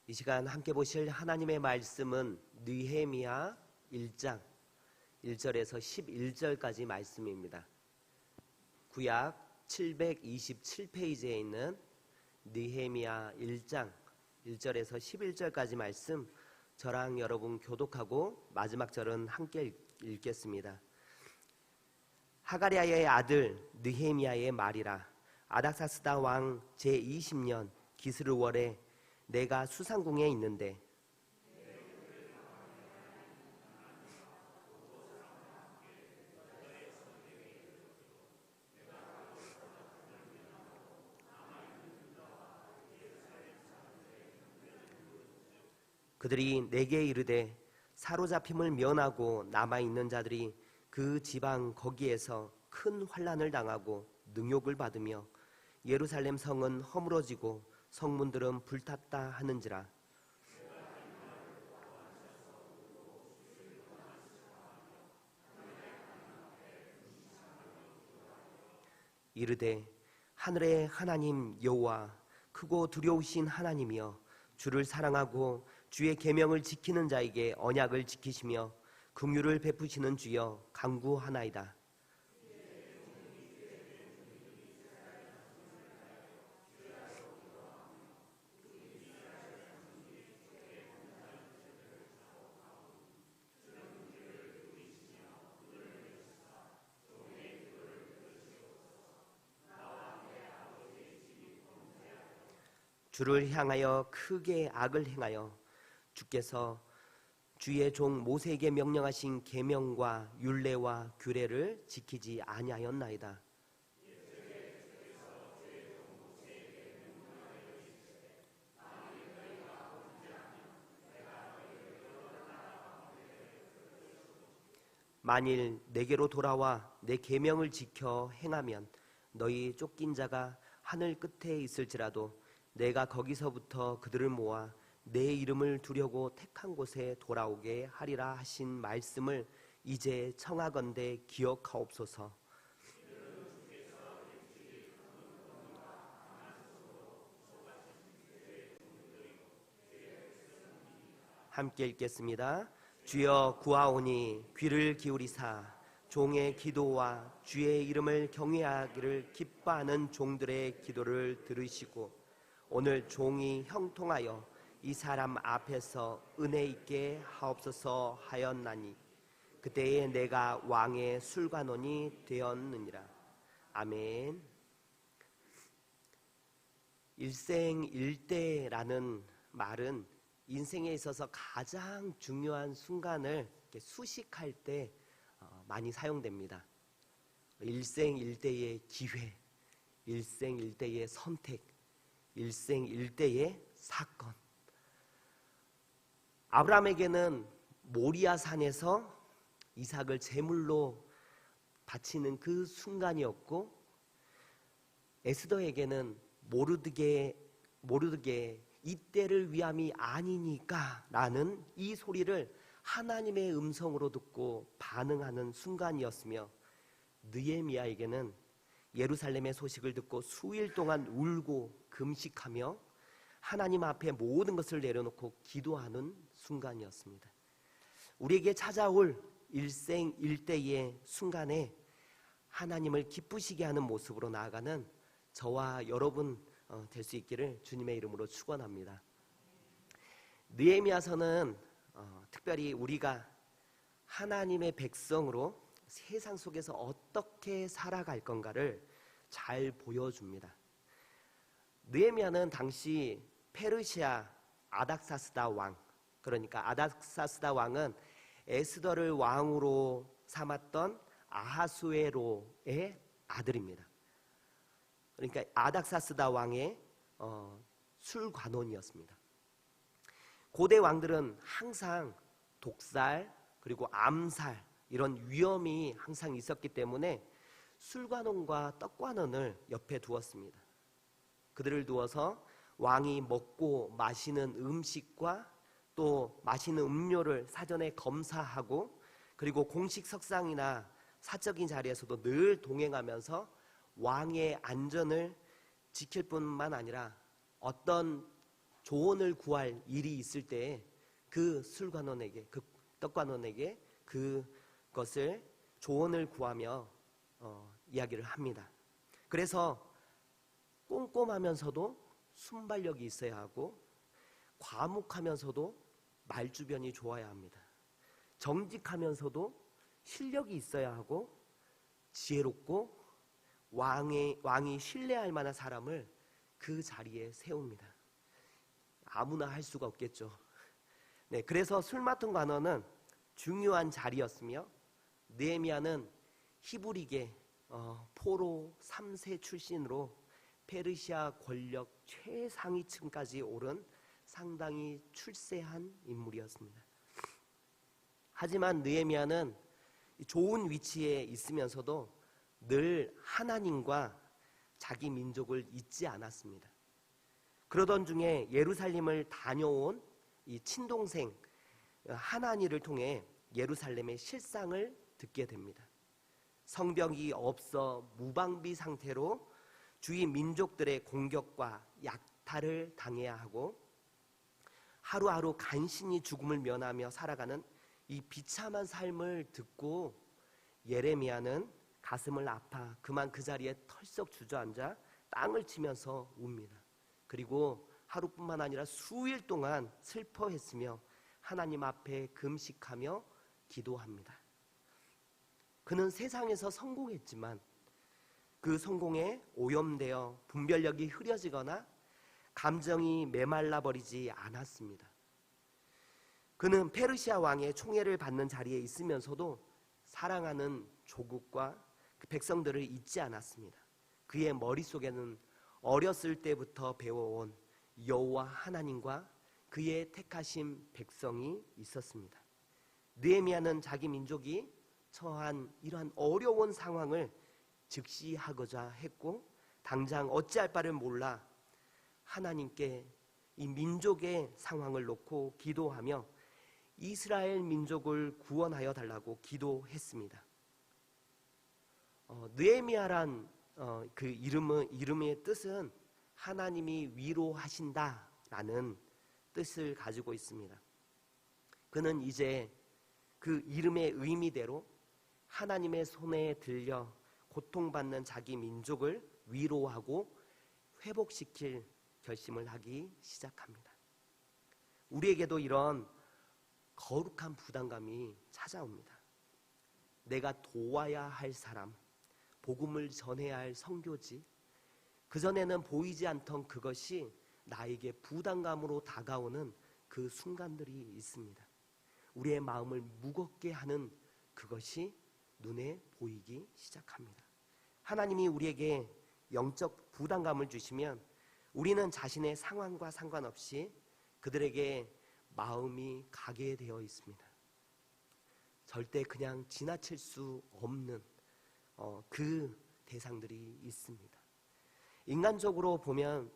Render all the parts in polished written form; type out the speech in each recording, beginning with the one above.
이 시간 함께 보실 하나님의 말씀은 느헤미야 1장 1절에서 11절까지 말씀입니다. 구약 727페이지에 있는 느헤미야 1장 1절에서 11절까지 말씀, 저랑 여러분 교독하고 마지막 절은 함께 읽겠습니다. 하가랴의 아들 느헤미야의 말이라. 아닥사스다 왕 제20년 기스르월에 내가 수상궁에 있는데 그들이 내게 이르되 사로잡힘을 면하고 남아있는 자들이 그 지방 거기에서 큰 환난을 당하고 능욕을 받으며 예루살렘 성은 허물어지고 성문들은 불탔다 하는지라. 이르되 하늘의 하나님 여호와 크고 두려우신 하나님이여, 주를 사랑하고 주의 계명을 지키는 자에게 언약을 지키시며 긍휼을 베푸시는 주여 간구하나이다. 주를 향하여 크게 악을 행하여 주께서 주의 종 모세에게 명령하신 계명과 율례와 규례를 지키지 아니하였나이다. 만일 내게로 돌아와 내 계명을 지켜 행하면 너희 쫓긴 자가 하늘 끝에 있을지라도 내가 거기서부터 그들을 모아 내 이름을 두려고 택한 곳에 돌아오게 하리라 하신 말씀을 이제 청하건대 기억하옵소서. 함께 읽겠습니다. 주여 구하오니 귀를 기울이사 종의 기도와 주의 이름을 경외하기를 기뻐하는 종들의 기도를 들으시고 오늘 종이 형통하여 이 사람 앞에서 은혜 있게 하옵소서 하였나니 그때에 내가 왕의 술관원이 되었느니라. 아멘. 일생일대라는 말은 인생에 있어서 가장 중요한 순간을 수식할 때 많이 사용됩니다. 일생일대의 기회, 일생일대의 선택, 일생일대의 사건. 아브라함에게는 모리아 산에서 이삭을 제물로 바치는 그 순간이었고, 에스더에게는 모르드게 이때를 위함이 아니니까 라는 이 소리를 하나님의 음성으로 듣고 반응하는 순간이었으며, 느헤미야에게는 예루살렘의 소식을 듣고 수일 동안 울고 금식하며 하나님 앞에 모든 것을 내려놓고 기도하는 순간이었습니다. 우리에게 찾아올 일생일대의 순간에 하나님을 기쁘시게 하는 모습으로 나아가는 저와 여러분 될 수 있기를 주님의 이름으로 축원합니다. 느헤미야서는 특별히 우리가 하나님의 백성으로 세상 속에서 어떻게 살아갈 건가를 잘 보여줍니다. 느헤미야는 당시 페르시아 아닥사스다 왕, 그러니까 아닥사스다 왕은 에스더를 왕으로 삼았던 아하수에로의 아들입니다. 그러니까 아닥사스다 왕의 술관원이었습니다. 고대 왕들은 항상 독살 그리고 암살 이런 위험이 항상 있었기 때문에 술관원과 떡관원을 옆에 두었습니다. 그들을 두어서 왕이 먹고 마시는 음식과 또 마시는 음료를 사전에 검사하고, 그리고 공식 석상이나 사적인 자리에서도 늘 동행하면서 왕의 안전을 지킬 뿐만 아니라 어떤 조언을 구할 일이 있을 때 그 술관원에게, 그 떡관원에게 그것을 조언을 구하며 이야기를 합니다. 그래서 꼼꼼하면서도 순발력이 있어야 하고 과묵하면서도 말주변이 좋아야 합니다. 정직하면서도 실력이 있어야 하고 지혜롭고 왕이 신뢰할 만한 사람을 그 자리에 세웁니다. 아무나 할 수가 없겠죠. 네, 그래서 술 맡은 관원은 중요한 자리였으며 느헤미야는 히브리계 포로 3세 출신으로 페르시아 권력 최상위층까지 오른 상당히 출세한 인물이었습니다. 하지만 느헤미야는 좋은 위치에 있으면서도 늘 하나님과 자기 민족을 잊지 않았습니다. 그러던 중에 예루살렘을 다녀온 이 친동생 하나니를 통해 예루살렘의 실상을 듣게 됩니다. 성벽이 없어 무방비 상태로 주위 민족들의 공격과 약탈을 당해야 하고 하루하루 간신히 죽음을 면하며 살아가는 이 비참한 삶을 듣고 예레미야는 가슴을 아파 그만 그 자리에 털썩 주저앉아 땅을 치면서 웁니다. 그리고 하루뿐만 아니라 수일 동안 슬퍼했으며 하나님 앞에 금식하며 기도합니다. 그는 세상에서 성공했지만 그 성공에 오염되어 분별력이 흐려지거나 감정이 메말라 버리지 않았습니다. 그는 페르시아 왕의 총애를 받는 자리에 있으면서도 사랑하는 조국과 그 백성들을 잊지 않았습니다. 그의 머릿속에는 어렸을 때부터 배워온 여호와 하나님과 그의 택하신 백성이 있었습니다. 느헤미야는 자기 민족이 처한 이러한 어려운 상황을 직시하고자 했고 당장 어찌할 바를 몰라 하나님께 이 민족의 상황을 놓고 기도하며 이스라엘 민족을 구원하여 달라고 기도했습니다. 느헤미야란 그 이름의 뜻은 하나님이 위로하신다라는 뜻을 가지고 있습니다. 그는 이제 그 이름의 의미대로 하나님의 손에 들려 고통받는 자기 민족을 위로하고 회복시킬 결심을 하기 시작합니다. 우리에게도 이런 거룩한 부담감이 찾아옵니다. 내가 도와야 할 사람, 복음을 전해야 할 선교지, 그전에는 보이지 않던 그것이 나에게 부담감으로 다가오는 그 순간들이 있습니다. 우리의 마음을 무겁게 하는 그것이 눈에 보이기 시작합니다. 하나님이 우리에게 영적 부담감을 주시면 우리는 자신의 상황과 상관없이 그들에게 마음이 가게 되어 있습니다. 절대 그냥 지나칠 수 없는 그 대상들이 있습니다. 인간적으로 보면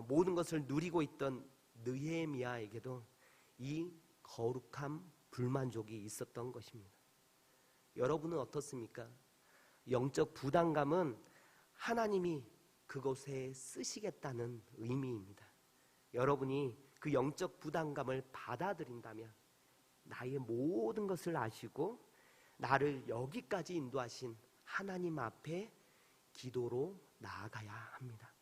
모든 것을 누리고 있던 느헤미야에게도 이 거룩한 불만족이 있었던 것입니다. 여러분은 어떻습니까? 영적 부담감은 하나님이 그곳에 쓰시겠다는 의미입니다. 여러분이 그 영적 부담감을 받아들인다면 나의 모든 것을 아시고 나를 여기까지 인도하신 하나님 앞에 기도로 나아가야 합니다.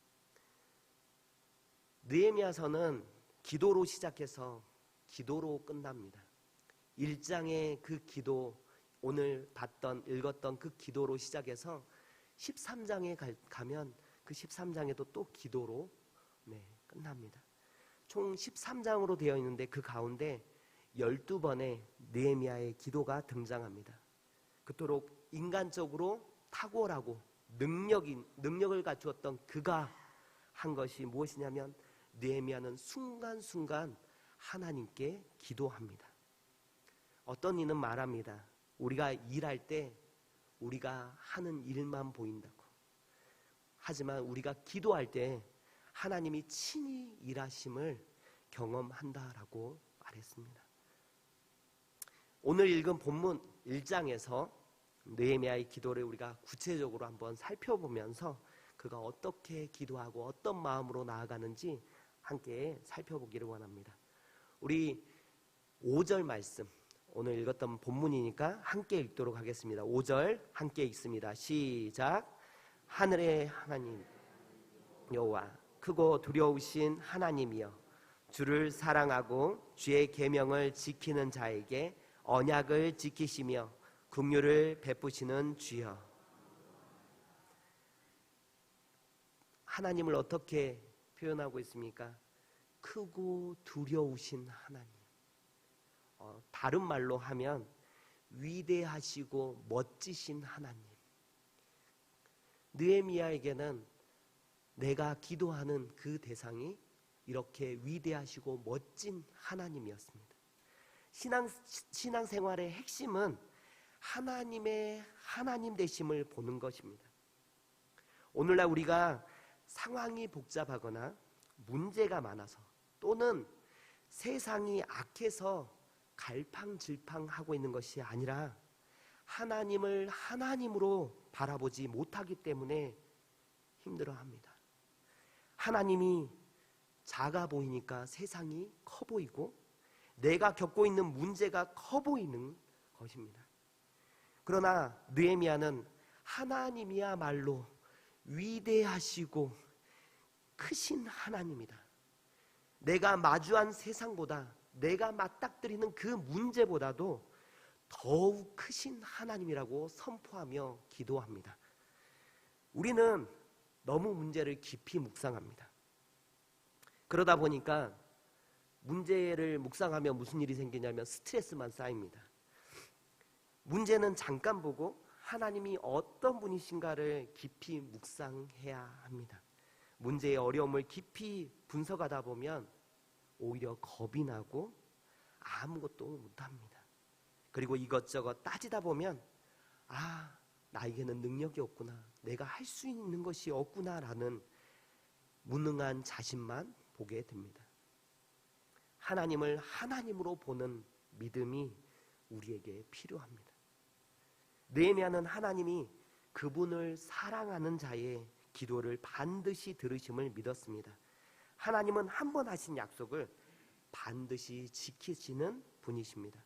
느헤미야서는 기도로 시작해서 기도로 끝납니다. 1장의 그 기도, 오늘 읽었던 그 기도로 시작해서 13장에 가면 그 13장에도 또 기도로 끝납니다. 총 13장으로 되어 있는데 그 가운데 12번의 느헤미야의 기도가 등장합니다. 그토록 인간적으로 탁월하고 능력을 갖추었던 그가 한 것이 무엇이냐면 느헤미야는 순간순간 하나님께 기도합니다. 어떤 이는 말합니다. 우리가 일할 때 우리가 하는 일만 보인다고. 하지만 우리가 기도할 때 하나님이 친히 일하심을 경험한다라고 말했습니다. 오늘 읽은 본문 1장에서 느헤미야의 기도를 우리가 구체적으로 한번 살펴보면서 그가 어떻게 기도하고 어떤 마음으로 나아가는지 함께 살펴보기를 원합니다. 우리 5절 말씀, 오늘 읽었던 본문이니까 함께 읽도록 하겠습니다. 5절 함께 읽습니다. 시작. 하늘의 하나님 여호와, 크고 두려우신 하나님이여, 주를 사랑하고 주의 계명을 지키는 자에게 언약을 지키시며 긍휼을 베푸시는 주여. 하나님을 어떻게 표현하고 있습니까? 크고 두려우신 하나님. 다른 말로 하면 위대하시고 멋지신 하나님. 느헤미야에게는 내가 기도하는 그 대상이 이렇게 위대하시고 멋진 하나님이었습니다. 신앙생활의 핵심은 하나님의 하나님 되심을 보는 것입니다. 오늘날 우리가 상황이 복잡하거나 문제가 많아서 또는 세상이 악해서 갈팡질팡하고 있는 것이 아니라 하나님을 하나님으로 바라보지 못하기 때문에 힘들어합니다. 하나님이 작아 보이니까 세상이 커 보이고 내가 겪고 있는 문제가 커 보이는 것입니다. 그러나 느헤미야는 하나님이야말로 위대하시고 크신 하나님이다. 내가 마주한 세상보다, 내가 맞닥뜨리는 그 문제보다도 더욱 크신 하나님이라고 선포하며 기도합니다. 우리는 너무 문제를 깊이 묵상합니다. 그러다 보니까 문제를 묵상하면 무슨 일이 생기냐면 스트레스만 쌓입니다. 문제는 잠깐 보고 하나님이 어떤 분이신가를 깊이 묵상해야 합니다. 문제의 어려움을 깊이 분석하다 보면 오히려 겁이 나고 아무것도 못합니다. 그리고 이것저것 따지다 보면 나에게는 능력이 없구나, 내가 할 수 있는 것이 없구나라는 무능한 자신만 보게 됩니다. 하나님을 하나님으로 보는 믿음이 우리에게 필요합니다. 느헤미야는 하나님이 그분을 사랑하는 자의 기도를 반드시 들으심을 믿었습니다. 하나님은 한 번 하신 약속을 반드시 지키시는 분이십니다.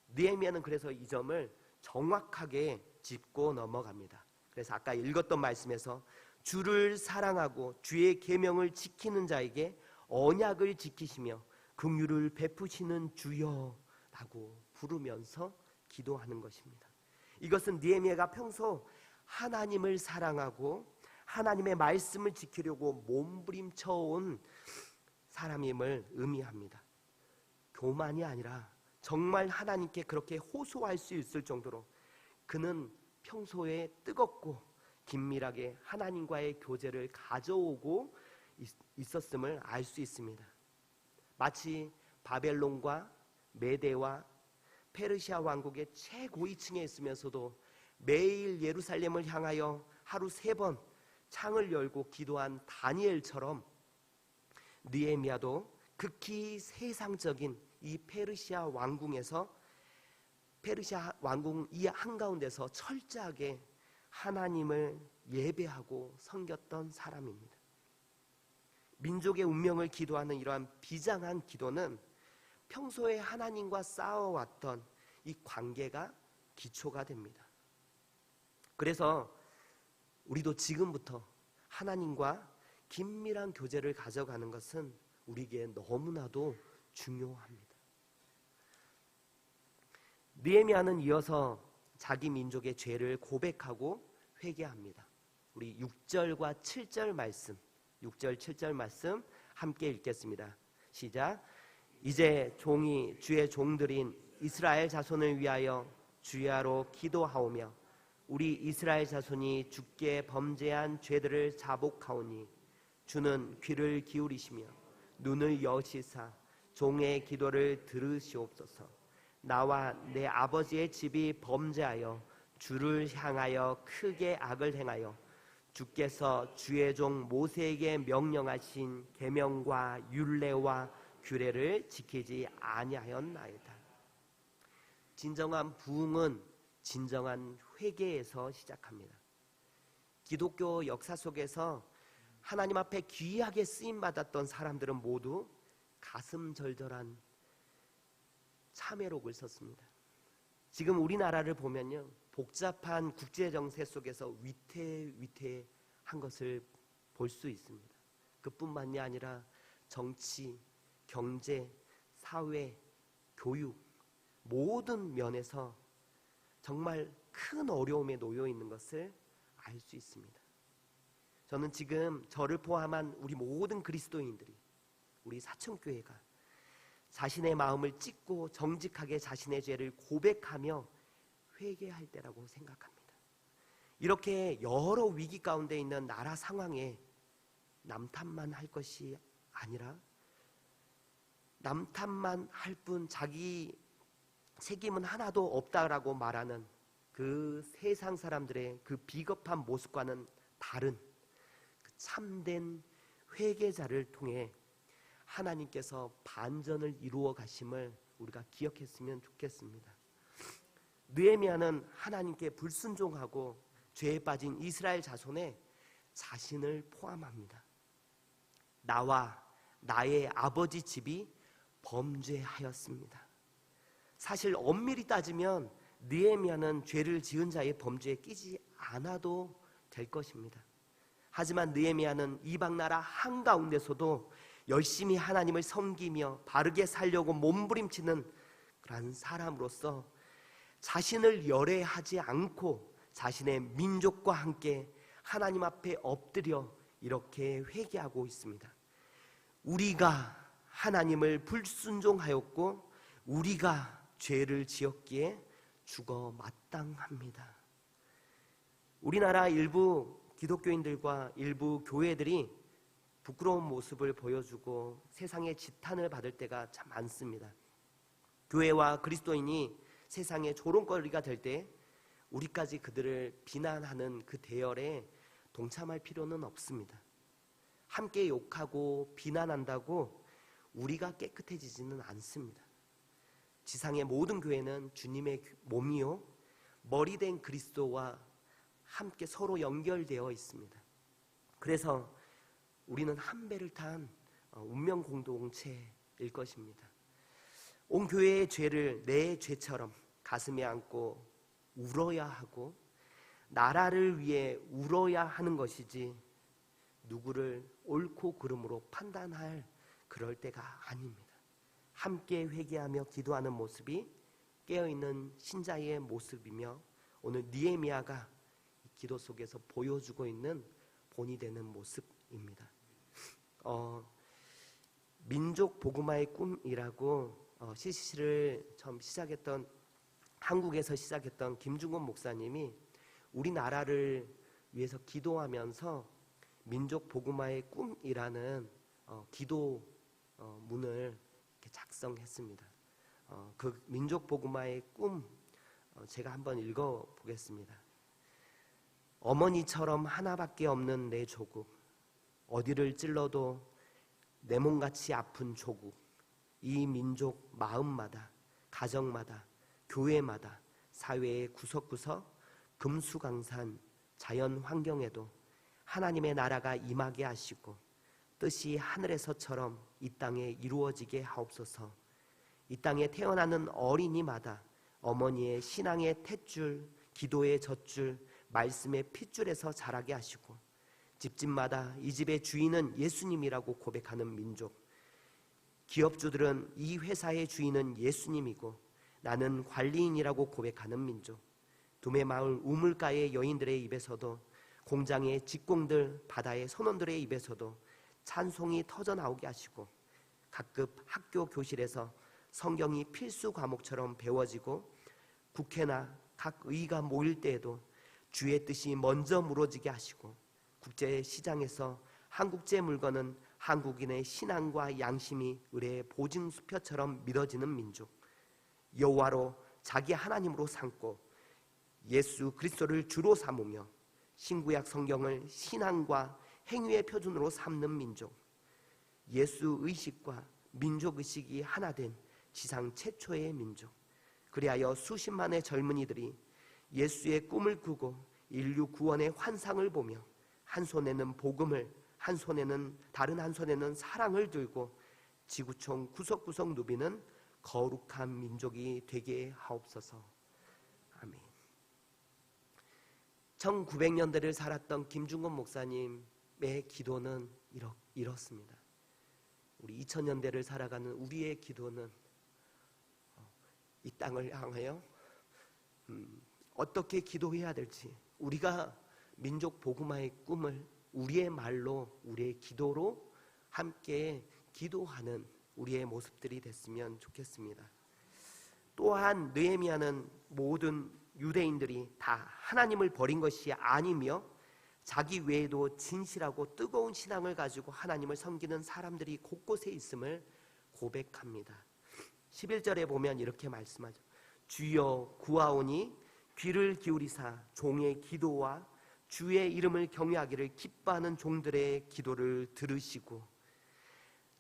느헤미야는 그래서 이 점을 정확하게 짚고 넘어갑니다. 그래서 아까 읽었던 말씀에서 주를 사랑하고 주의 계명을 지키는 자에게 언약을 지키시며 긍휼을 베푸시는 주여라고 부르면서 기도하는 것입니다. 이것은 느헤미야가 평소 하나님을 사랑하고 하나님의 말씀을 지키려고 몸부림쳐온 사람임을 의미합니다. 교만이 아니라 정말 하나님께 그렇게 호소할 수 있을 정도로 그는 평소에 뜨겁고 긴밀하게 하나님과의 교제를 가져오고 있었음을 알 수 있습니다. 마치 바벨론과 메대와 페르시아 왕국의 최고위층에 있으면서도 매일 예루살렘을 향하여 하루 3번 창을 열고 기도한 다니엘처럼 느헤미야도 극히 세상적인 이 페르시아 왕궁에서 페르시아 왕궁 이 한가운데서 철저하게 하나님을 예배하고 섬겼던 사람입니다. 민족의 운명을 기도하는 이러한 비장한 기도는 평소에 하나님과 싸워왔던 이 관계가 기초가 됩니다. 그래서 우리도 지금부터 하나님과 긴밀한 교제를 가져가는 것은 우리에게 너무나도 중요합니다. 느헤미야는 이어서 자기 민족의 죄를 고백하고 회개합니다. 우리 6절과 7절 말씀, 6절 7절 말씀 함께 읽겠습니다. 시작. 이제 종이 주의 종들인 이스라엘 자손을 위하여 주야로 기도하오며 우리 이스라엘 자손이 주께 범죄한 죄들을 자복하오니 주는 귀를 기울이시며 눈을 여시사 종의 기도를 들으시옵소서. 나와 내 아버지의 집이 범죄하여 주를 향하여 크게 악을 행하여 주께서 주의 종 모세에게 명령하신 계명과 율례와 규례를 지키지 아니하였나이다. 진정한 부흥은 진정한 회개에서 시작합니다. 기독교 역사 속에서 하나님 앞에 귀하게 쓰임받았던 사람들은 모두 가슴 절절한 참회록을 썼습니다. 지금 우리나라를 보면요, 복잡한 국제 정세 속에서 위태위태한 것을 볼 수 있습니다. 그뿐만이 아니라 정치, 경제, 사회, 교육 모든 면에서 정말 큰 어려움에 놓여 있는 것을 알 수 있습니다. 저는 지금 저를 포함한 우리 모든 그리스도인들이, 우리 사천교회가 자신의 마음을 찢고 정직하게 자신의 죄를 고백하며 회개할 때라고 생각합니다. 이렇게 여러 위기 가운데 있는 나라 상황에 남탓만 할 것이 아니라 남탓만 할 뿐 자기 책임은 하나도 없다라고 말하는 그 세상 사람들의 그 비겁한 모습과는 다른 그 참된 회개자를 통해 하나님께서 반전을 이루어 가심을 우리가 기억했으면 좋겠습니다. 느헤미야는 하나님께 불순종하고 죄에 빠진 이스라엘 자손에 자신을 포함합니다. 나와 나의 아버지 집이 범죄하였습니다. 사실 엄밀히 따지면 느헤미야는 죄를 지은 자의 범죄에 끼지 않아도 될 것입니다. 하지만 느헤미야는 이방 나라 한가운데서도 열심히 하나님을 섬기며 바르게 살려고 몸부림치는 그런 사람으로서 자신을 열애하지 않고 자신의 민족과 함께 하나님 앞에 엎드려 이렇게 회개하고 있습니다. 우리가 하나님을 불순종하였고 우리가 죄를 지었기에 죽어 마땅합니다. 우리나라 일부 기독교인들과 일부 교회들이 부끄러운 모습을 보여주고 세상의 지탄을 받을 때가 참 많습니다. 교회와 그리스도인이 세상의 조롱거리가 될 때 우리까지 그들을 비난하는 그 대열에 동참할 필요는 없습니다. 함께 욕하고 비난한다고 우리가 깨끗해지지는 않습니다. 지상의 모든 교회는 주님의 몸이요 머리된 그리스도와 함께 서로 연결되어 있습니다. 그래서 우리는 한 배를 탄 운명 공동체일 것입니다. 온 교회의 죄를 내 죄처럼 가슴에 안고 울어야 하고 나라를 위해 울어야 하는 것이지 누구를 옳고 그름으로 판단할 그럴 때가 아닙니다. 함께 회개하며 기도하는 모습이 깨어있는 신자의 모습이며 오늘 느헤미야가 기도 속에서 보여주고 있는 본이 되는 모습입니다. 민족 복음화의 꿈이라고 CCC를 처음 시작했던 한국에서 시작했던 김중곤 목사님이 우리나라를 위해서 기도하면서 민족 복음화의 꿈이라는 기도 문을 이렇게 작성했습니다. 그 민족 복음화의 꿈 제가 한번 읽어보겠습니다. 어머니처럼 하나밖에 없는 내 조국, 어디를 찔러도 내 몸같이 아픈 조국, 이 민족 마음마다, 가정마다, 교회마다, 사회의 구석구석, 금수강산, 자연 환경에도 하나님의 나라가 임하게 하시고 뜻이 하늘에서처럼 이 땅에 이루어지게 하옵소서. 이 땅에 태어나는 어린이마다 어머니의 신앙의 탯줄, 기도의 젖줄, 말씀의 핏줄에서 자라게 하시고 집집마다 이 집의 주인은 예수님이라고 고백하는 민족, 기업주들은 이 회사의 주인은 예수님이고 나는 관리인이라고 고백하는 민족, 두메마을 우물가의 여인들의 입에서도 공장의 직공들, 바다의 선원들의 입에서도 찬송이 터져나오게 하시고 각급 학교 교실에서 성경이 필수 과목처럼 배워지고 국회나 각 의가 모일 때에도 주의 뜻이 먼저 무너지게 하시고 국제시장에서 한국제 물건은 한국인의 신앙과 양심이 의뢰의 보증수표처럼 믿어지는 민족, 여호와로 자기 하나님으로 삼고 예수 그리스도를 주로 삼으며 신구약 성경을 신앙과 행위의 표준으로 삼는 민족, 예수 의식과 민족 의식이 하나 된 지상 최초의 민족, 그리하여 수십만의 젊은이들이 예수의 꿈을 꾸고 인류 구원의 환상을 보며 한 손에는 복음을 다른 한 손에는 사랑을 들고 지구촌 구석구석 누비는 거룩한 민족이 되게 하옵소서. 아멘. 1900년대를 살았던 김중건 목사님의 기도는 이렇습니다. 우리 2000년대를 살아가는 우리의 기도는 이 땅을 향하여 어떻게 기도해야 될지, 우리가 민족 복음화의 꿈을 우리의 말로, 우리의 기도로 함께 기도하는 우리의 모습들이 됐으면 좋겠습니다. 또한 느헤미야는 모든 유대인들이 다 하나님을 버린 것이 아니며 자기 외에도 진실하고 뜨거운 신앙을 가지고 하나님을 섬기는 사람들이 곳곳에 있음을 고백합니다. 11절에 보면 이렇게 말씀하죠. 주여 구하오니 귀를 기울이사 종의 기도와 주의 이름을 경외하기를 기뻐하는 종들의 기도를 들으시고,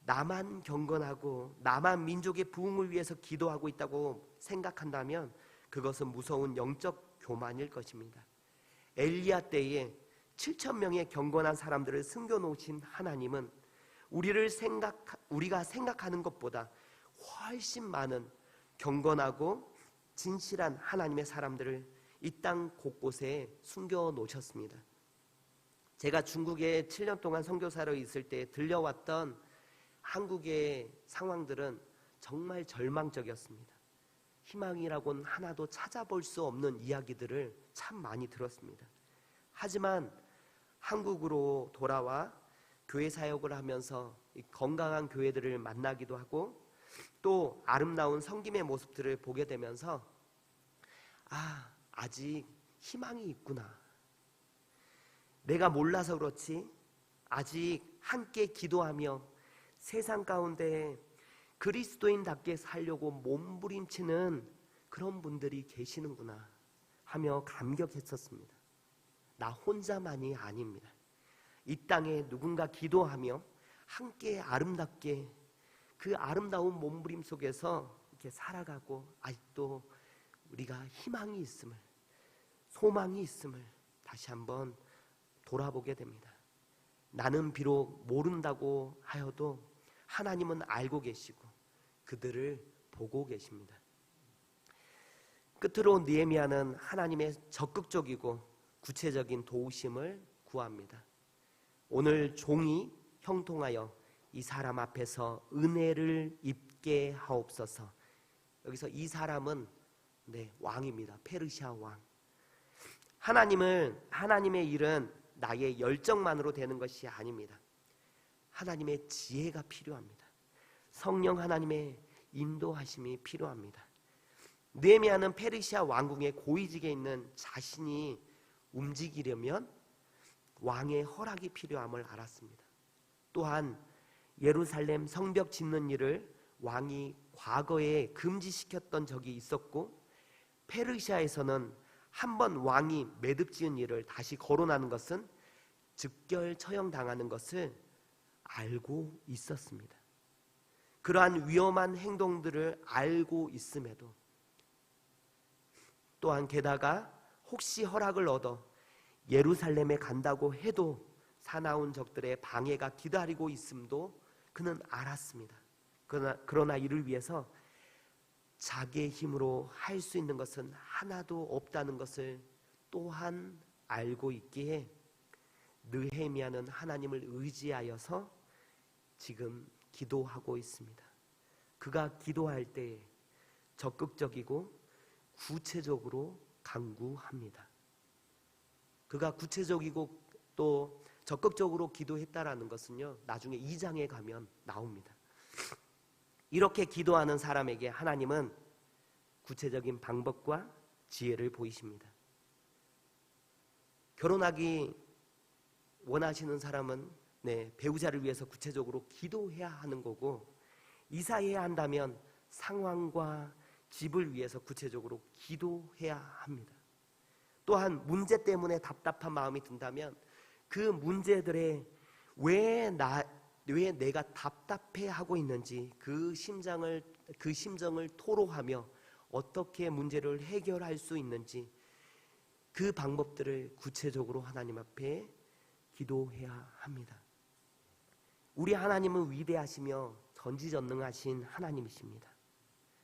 나만 경건하고 나만 민족의 부흥을 위해서 기도하고 있다고 생각한다면 그것은 무서운 영적 교만일 것입니다. 엘리야 때에 7,000명의 경건한 사람들을 숨겨놓으신 하나님은 우리가 생각하는 것보다 훨씬 많은 경건하고 진실한 하나님의 사람들을 이 땅 곳곳에 숨겨놓으셨습니다. 제가 중국에 7년 동안 선교사로 있을 때 들려왔던 한국의 상황들은 정말 절망적이었습니다. 희망이라고는 하나도 찾아볼 수 없는 이야기들을 참 많이 들었습니다. 하지만 한국으로 돌아와 교회 사역을 하면서 건강한 교회들을 만나기도 하고 또 아름다운 섬김의 모습들을 보게 되면서 아직 희망이 있구나. 내가 몰라서 그렇지 아직 함께 기도하며 세상 가운데 그리스도인답게 살려고 몸부림치는 그런 분들이 계시는구나 하며 감격했었습니다. 나 혼자만이 아닙니다. 이 땅에 누군가 기도하며 함께 아름답게 그 아름다운 몸부림 속에서 이렇게 살아가고 아직도 우리가 희망이 있음을, 소망이 있음을 다시 한번 돌아보게 됩니다. 나는 비록 모른다고 하여도 하나님은 알고 계시고 그들을 보고 계십니다. 끝으로 느헤미야는 하나님의 적극적이고 구체적인 도우심을 구합니다. 오늘 종이 형통하여 이 사람 앞에서 은혜를 입게 하옵소서. 여기서 이 사람은 왕입니다. 페르시아 왕. 하나님의 일은 나의 열정만으로 되는 것이 아닙니다. 하나님의 지혜가 필요합니다. 성령 하나님의 인도하심이 필요합니다. 느헤미야는 페르시아 왕궁의 고위직에 있는 자신이 움직이려면 왕의 허락이 필요함을 알았습니다. 또한 예루살렘 성벽 짓는 일을 왕이 과거에 금지시켰던 적이 있었고, 페르시아에서는 한번 왕이 매듭 지은 일을 다시 거론하는 것은 즉결 처형당하는 것을 알고 있었습니다. 그러한 위험한 행동들을 알고 있음에도, 또한 게다가 혹시 허락을 얻어 예루살렘에 간다고 해도 사나운 적들의 방해가 기다리고 있음도 그는 알았습니다. 그러나 이를 위해서 자기의 힘으로 할 수 있는 것은 하나도 없다는 것을 또한 알고 있기에 느헤미야는 하나님을 의지하여서 지금 기도하고 있습니다. 그가 기도할 때 적극적이고 구체적으로 간구합니다. 그가 구체적이고 또 적극적으로 기도했다라는 것은요, 나중에 2장에 가면 나옵니다. 이렇게 기도하는 사람에게 하나님은 구체적인 방법과 지혜를 보이십니다. 결혼하기 원하시는 사람은 배우자를 위해서 구체적으로 기도해야 하는 거고, 이사해야 한다면 상황과 집을 위해서 구체적으로 기도해야 합니다. 또한 문제 때문에 답답한 마음이 든다면 그 문제들에 왜 내가 답답해하고 있는지 그 심정을 토로하며 어떻게 문제를 해결할 수 있는지 그 방법들을 구체적으로 하나님 앞에 기도해야 합니다. 우리 하나님은 위대하시며 전지전능하신 하나님이십니다.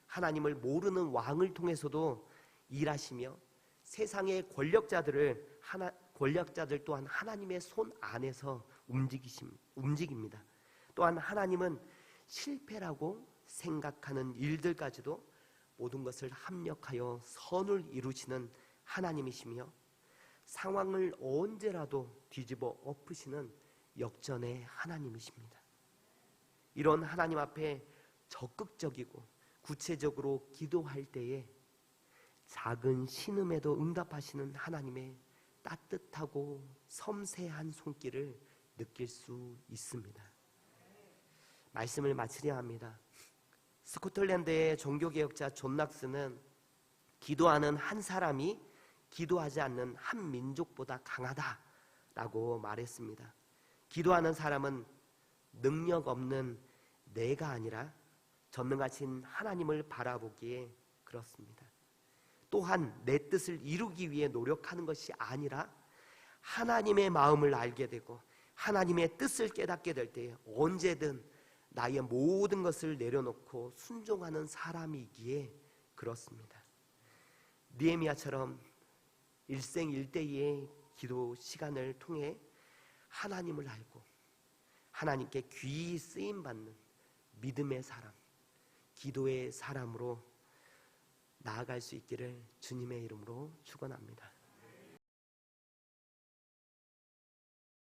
하나님을 모르는 왕을 통해서도 일하시며 세상의 권력자들 또한 하나님의 손 안에서 움직입니다. 또한 하나님은 실패라고 생각하는 일들까지도 모든 것을 합력하여 선을 이루시는 하나님이시며 상황을 언제라도 뒤집어 엎으시는 역전의 하나님이십니다. 이런 하나님 앞에 적극적이고 구체적으로 기도할 때에 작은 신음에도 응답하시는 하나님의 따뜻하고 섬세한 손길을 느낄 수 있습니다. 말씀을 마치려 합니다. 스코틀랜드의 종교개혁자 존 낙스는 기도하는 한 사람이 기도하지 않는 한 민족보다 강하다라고 말했습니다. 기도하는 사람은 능력 없는 내가 아니라 전능하신 하나님을 바라보기에 그렇습니다. 또한 내 뜻을 이루기 위해 노력하는 것이 아니라 하나님의 마음을 알게 되고 하나님의 뜻을 깨닫게 될 때에 언제든 나의 모든 것을 내려놓고 순종하는 사람이기에 그렇습니다. 느헤미야처럼 일생일대의 기도 시간을 통해 하나님을 알고 하나님께 귀히 쓰임받는 믿음의 사람, 기도의 사람으로 나아갈 수 있기를 주님의 이름으로 축원합니다.